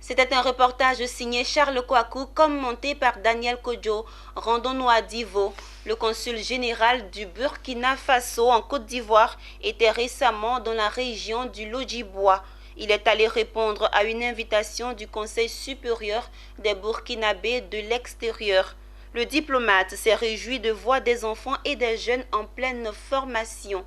C'était un reportage signé Charles Kouakou, commenté par Daniel Kodjo. Rendons-nous à Divo. Le consul général du Burkina Faso en Côte d'Ivoire était récemment dans la région du Lodjibois. Il est allé répondre à une invitation du Conseil supérieur des Burkinabés de l'extérieur. Le diplomate s'est réjoui de voir des enfants et des jeunes en pleine formation.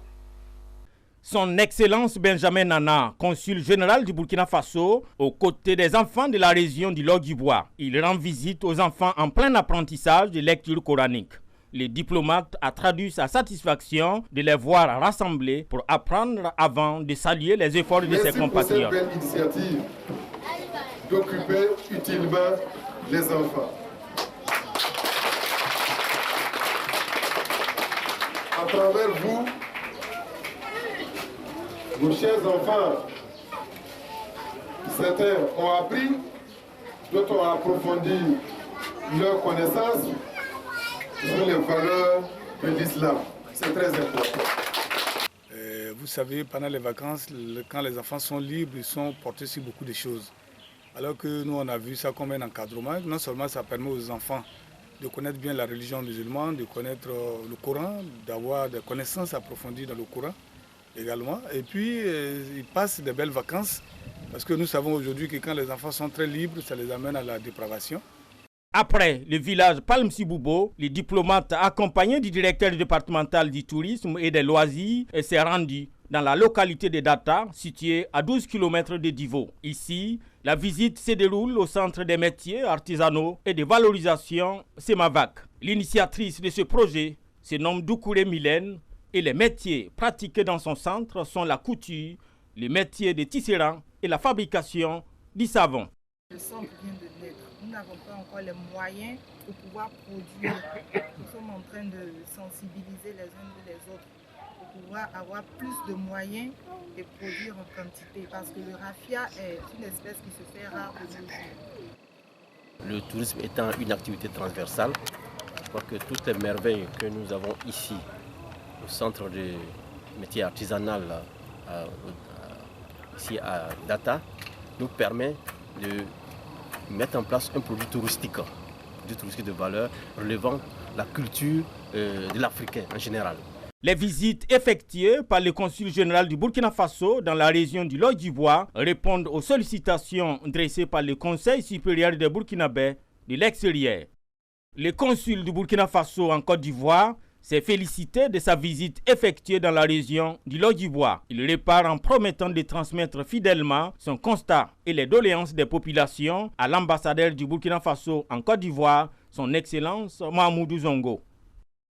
Son Excellence Benjamin Nana, consul général du Burkina Faso, aux côtés des enfants de la région du Lodjibois. Il rend visite aux enfants en plein apprentissage de lecture coranique. Le diplomate a traduit sa satisfaction de les voir rassemblés pour apprendre avant de saluer les efforts de ses compatriotes. Merci pour cette belle initiative d'occuper utilement les enfants. À travers vous, nos chers enfants, certains ont appris, d'autres ont approfondi leur connaissance sur les valeurs de l'islam. C'est très important. Vous savez, pendant les vacances, quand les enfants sont libres, ils sont portés sur beaucoup de choses. Alors que nous, on a vu ça comme un encadrement. Non seulement ça permet aux enfants de connaître bien la religion musulmane, de connaître le Coran, d'avoir des connaissances approfondies dans le Coran également. Et puis, ils passent de belles vacances, parce que nous savons aujourd'hui que quand les enfants sont très libres, ça les amène à la dépravation. Après le village Palm-Siboubo, le diplomate accompagné du directeur départemental du tourisme et des loisirs s'est rendu dans la localité de Data, située à 12 km de Divo. Ici, la visite se déroule au centre des métiers artisanaux et de valorisation Semavac. L'initiatrice de ce projet se nomme Doucouré Mylène et les métiers pratiqués dans son centre sont la couture, les métiers de tisserand et la fabrication du savon. Le centre vient de naître. Nous n'avons pas encore les moyens pour pouvoir produire. Nous sommes en train de sensibiliser les uns et les autres pour pouvoir avoir plus de moyens de produire en quantité. Parce que le raffia est une espèce qui se fait rare de nos jours. Le tourisme étant une activité transversale, je crois que toutes les merveilles que nous avons ici, au centre de métier artisanal, ici à Data, nous permet de mettre en place un produit touristique de valeur relevant la culture de l'Africain en général. Les visites effectuées par le consul général du Burkina Faso dans la région du Lodjibois répondent aux sollicitations dressées par le Conseil supérieur des Burkinabés de l'extérieur. Le consul du Burkina Faso en Côte d'Ivoire s'est félicité de sa visite effectuée dans la région du Lodjibois. Il répare en promettant de transmettre fidèlement son constat et les doléances des populations à l'ambassadeur du Burkina Faso en Côte d'Ivoire, son Excellence Mahamoudou Zongo.